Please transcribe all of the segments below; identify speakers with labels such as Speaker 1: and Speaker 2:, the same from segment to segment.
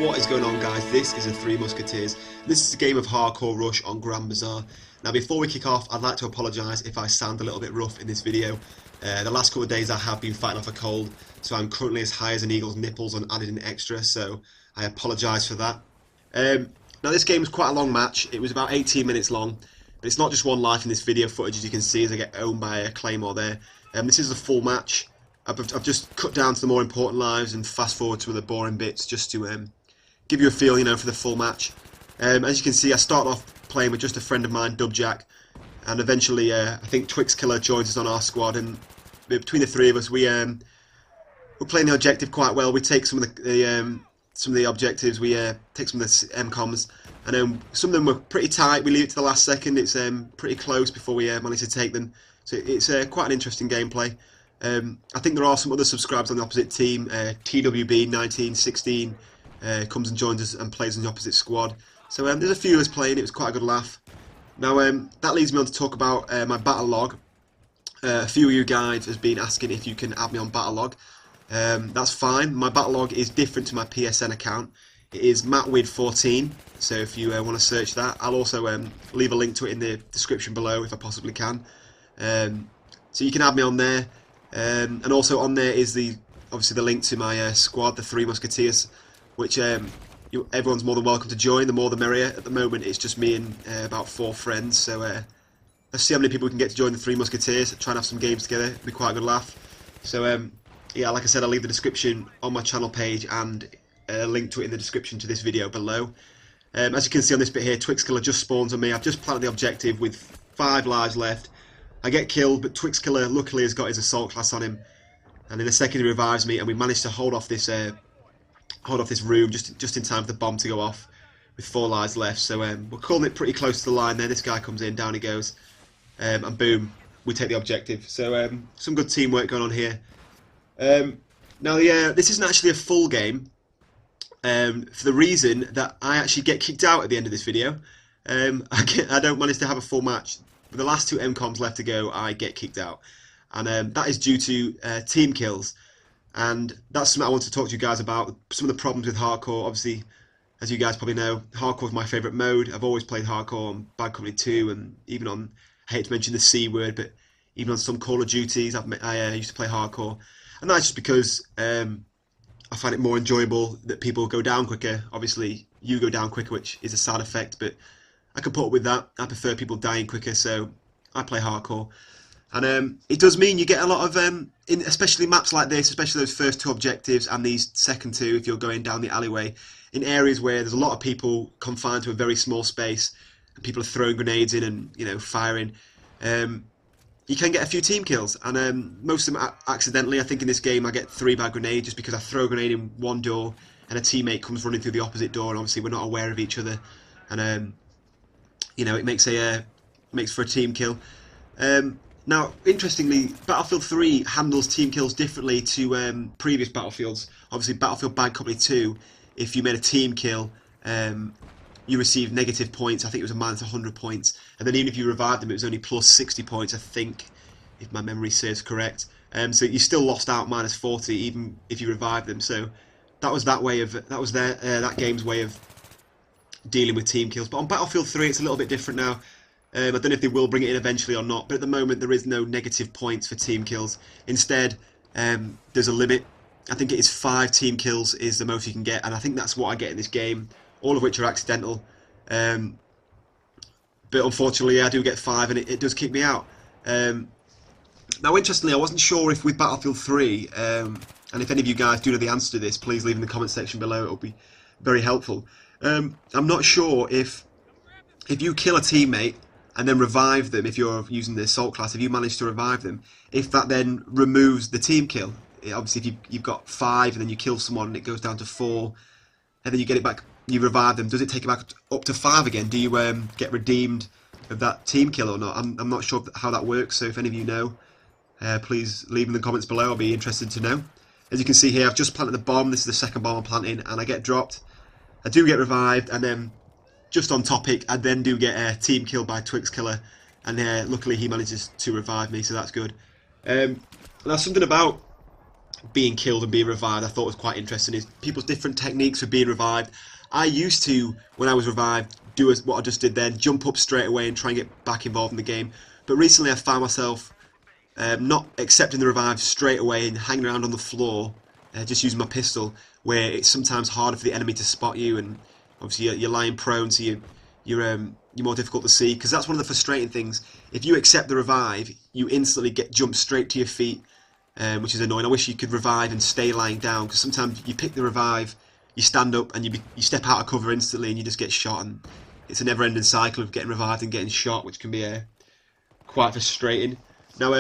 Speaker 1: What is going on, guys? This is the Three Musketeers. This is a game of Hardcore Rush on Bazaar. Now, before we kick off, I'd like to apologise if I sound a little bit rough in this video. The last couple of days I have been fighting off a cold, so I'm currently as high as an eagle's nipples and added an extra, so I apologise for that. Now, this game was quite a long match. It was about 18 minutes long, but it's not just one life in this video footage, as you can see, as I get owned by a Claymore there. This is a full match. I've just cut down to the more important lives and fast forward to the boring bits just to give you a feel, for the full match. As you can see, I started off playing with just a friend of mine, Dubjack, and eventually I think Twixkiller joins us on our squad, and between the three of us, we're playing the objective quite well. We take some of the objectives, we take some of the MCOMs, and some of them were pretty tight. We leave it to the last second. It's pretty close before we manage to take them. So it's quite an interesting gameplay. I think there are some other subscribers on the opposite team. TWB1916 comes and joins us and plays in the opposite squad. So there's a few of us playing. It was quite a good laugh. Now that leads me on to talk about my Battlelog. A few of you guys has been asking if you can add me on Battlelog. That's fine. My Battlelog is different to my PSN account. It is MattWid14, so if you want to search that, I'll also leave a link to it in the description below if I possibly can. So you can add me on there. And also on there is obviously the link to my squad, the Three Musketeers, which everyone's more than welcome to join. The more the merrier. At the moment it's just me and about 4 friends, so let's see how many people we can get to join the Three Musketeers. Try and have some games together. It'll be quite a good laugh. So yeah, like I said, I'll leave the description on my channel page and a link to it in the description to this video below. As you can see on this bit here, Twixkiller just spawns on me. I've just planted the objective with 5 lives left. I get killed, but Twixkiller luckily has got his assault class on him, and in a second he revives me, and we managed to hold off this room just in time for the bomb to go off with 4 lives left. So we're calling it pretty close to the line there. This guy comes in, down he goes, and boom, we take the objective. So some good teamwork going on here. Now this isn't actually a full game, for the reason that I actually get kicked out at the end of this video. I don't manage to have a full match. With the last 2 MCOMs left to go, I get kicked out, and that is due to team kills, and that's something I want to talk to you guys about. Some of the problems with hardcore. Obviously, as you guys probably know, hardcore is my favourite mode. I've always played hardcore on Bad Company 2, and even on, I hate to mention the C word, but even on some Call of Duties, I used to play hardcore, and that's just because I find it more enjoyable that people go down quicker. Obviously, you go down quicker, which is a side effect, but I can put up with that. I prefer people dying quicker, so I play hardcore. And it does mean you get a lot of, especially maps like this, especially those first 2 objectives and these second 2, if you're going down the alleyway, in areas where there's a lot of people confined to a very small space, and people are throwing grenades in and, firing, you can get a few team kills, and most of them accidentally. I think in this game I get 3 bad grenades just because I throw a grenade in one door and a teammate comes running through the opposite door, and obviously we're not aware of each other, and it makes for a team kill. Now, interestingly, Battlefield 3 handles team kills differently to previous Battlefields. Obviously, Battlefield Bad Company 2, if you made a team kill, you received negative points. I think it was a minus 100 points. And then even if you revived them, it was only plus 60 points, I think, if my memory serves correct. So you still lost out minus 40 even if you revived them. So that was that game's way of dealing with team kills. But on Battlefield 3 it's a little bit different now. I don't know if they will bring it in eventually or not, but at the moment there is no negative points for team kills. Instead, there's a limit. I think it is 5 team kills is the most you can get, and I think that's what I get in this game, all of which are accidental. But unfortunately I do get 5, and it does kick me out. Now, interestingly, I wasn't sure if with Battlefield 3, and if any of you guys do know the answer to this, please leave in the comment section below. It'll be very helpful. I'm not sure if you kill a teammate and then revive them, if you're using the assault class, if you manage to revive them, if that then removes the team kill. Obviously, if you've got 5 and then you kill someone and it goes down to 4, and then you get it back, you revive them, does it take it back up to 5 again? Do you get redeemed of that team kill or not? I'm not sure how that works, so if any of you know, please leave in the comments below. I'll be interested to know. As you can see here, I've just planted the bomb. This is the second bomb I'm planting, and I get dropped. I do get revived, and then just on topic, I then do get a team kill by Twixkiller, and luckily he manages to revive me, so that's good. There's something about being killed and being revived, I thought was quite interesting. Is people's different techniques for being revived. I used to, when I was revived, do what I just did then, jump up straight away and try and get back involved in the game. But recently I found myself not accepting the revive straight away and hanging around on the floor, just using my pistol, where it's sometimes harder for the enemy to spot you, and obviously you're lying prone, so you're more difficult to see. Because that's one of the frustrating things. If you accept the revive, you instantly get jumped straight to your feet, which is annoying. I wish you could revive and stay lying down, because sometimes you pick the revive, you stand up and you step out of cover instantly and you just get shot, and it's a never-ending cycle of getting revived and getting shot, which can be quite frustrating. Now,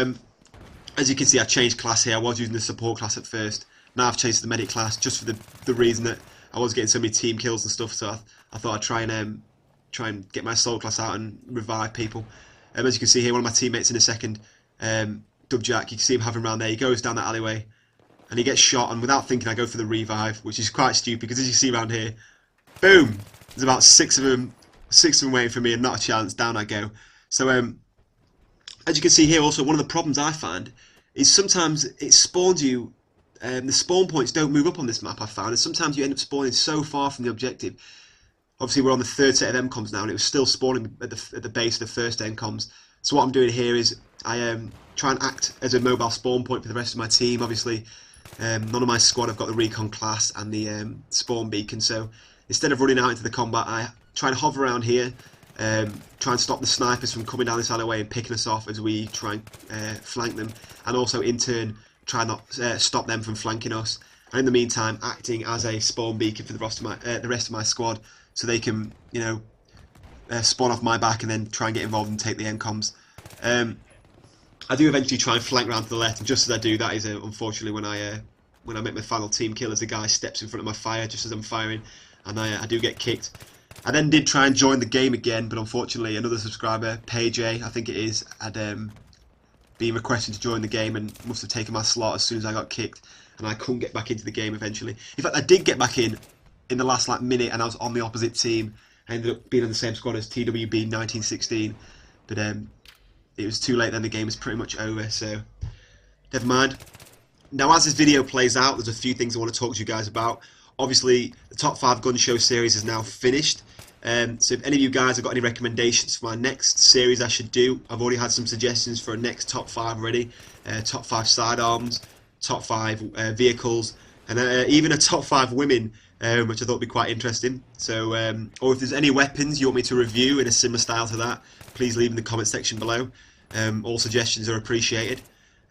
Speaker 1: as you can see, I changed class here. I was using the support class at first. Now I've changed to the medic class just for the reason that I was getting so many team kills and stuff. So I thought I'd try and get my solo class out and revive people. As you can see here, one of my teammates in a second, Dubjack, you can see him having around there. He goes down that alleyway and he gets shot, and without thinking I go for the revive, which is quite stupid because as you see around here, boom, there's about six of them waiting for me and not a chance, down I go. So as you can see here also, one of the problems I find is sometimes it spawns you, the spawn points don't move up on this map I found, and sometimes you end up spawning so far from the objective. Obviously we're on the third set of MCOMs now and it was still spawning at the base of the first MCOMs. So what I'm doing here is I try and act as a mobile spawn point for the rest of my team. Obviously none of my squad have got the recon class and the spawn beacon, so instead of running out into the combat I try and hover around here, try and stop the snipers from coming down this alleyway and picking us off as we try and flank them, and also in turn try not stop them from flanking us, and in the meantime acting as a spawn beacon for the rest of my squad, so they can, you know, spawn off my back and then try and get involved and take the MCOMs. I do eventually try and flank around to the left, and just as I do that is unfortunately when I make my final team kill, as a guy steps in front of my fire just as I'm firing, and I do get kicked. I then did try and join the game again, but unfortunately another subscriber, Page A, I think it is, had been requested to join the game and must have taken my slot as soon as I got kicked, and I couldn't get back into the game eventually. In fact, I did get back in the last minute, and I was on the opposite team. I ended up being on the same squad as TWB 1916, but it was too late then, the game was pretty much over, so never mind. Now as this video plays out, there's a few things I want to talk to you guys about. Obviously, the Top 5 Gun Show series is now finished. So if any of you guys have got any recommendations for my next series I should do, I've already had some suggestions for a next top 5 already. Top 5 sidearms, top 5 vehicles, and even a top 5 women, which I thought would be quite interesting. So, or if there's any weapons you want me to review in a similar style to that, please leave in the comment section below. All suggestions are appreciated.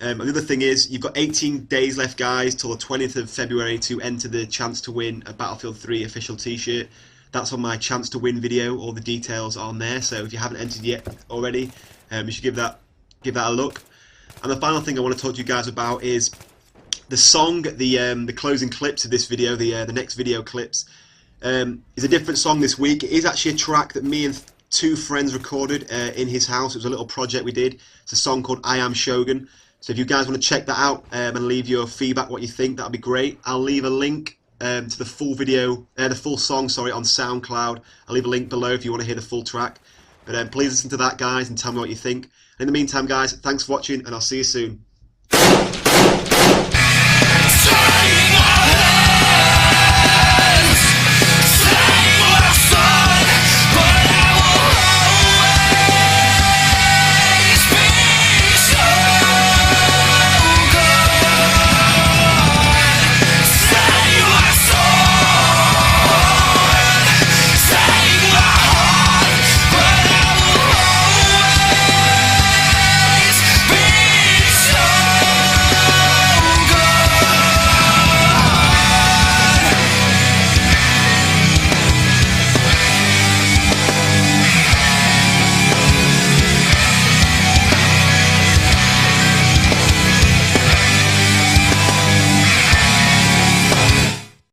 Speaker 1: Another thing is, you've got 18 days left, guys, till the 20th of February to enter the chance to win a Battlefield 3 official t-shirt. That's on my chance to win video. All the details are on there, so if you haven't entered yet already, you should give that a look. And the final thing I want to talk to you guys about is the song, the closing clips of this video, the next video clips, is a different song this week. It is actually a track that me and 2 friends recorded in his house. It was a little project we did. It's a song called I Am Shogun. So if you guys want to check that out and leave your feedback, what you think, that'd be great. I'll leave a link to the full video, the full song, sorry, on SoundCloud. I'll leave a link below if you want to hear the full track. But please listen to that, guys, and tell me what you think. In the meantime, guys, thanks for watching, and I'll see you soon.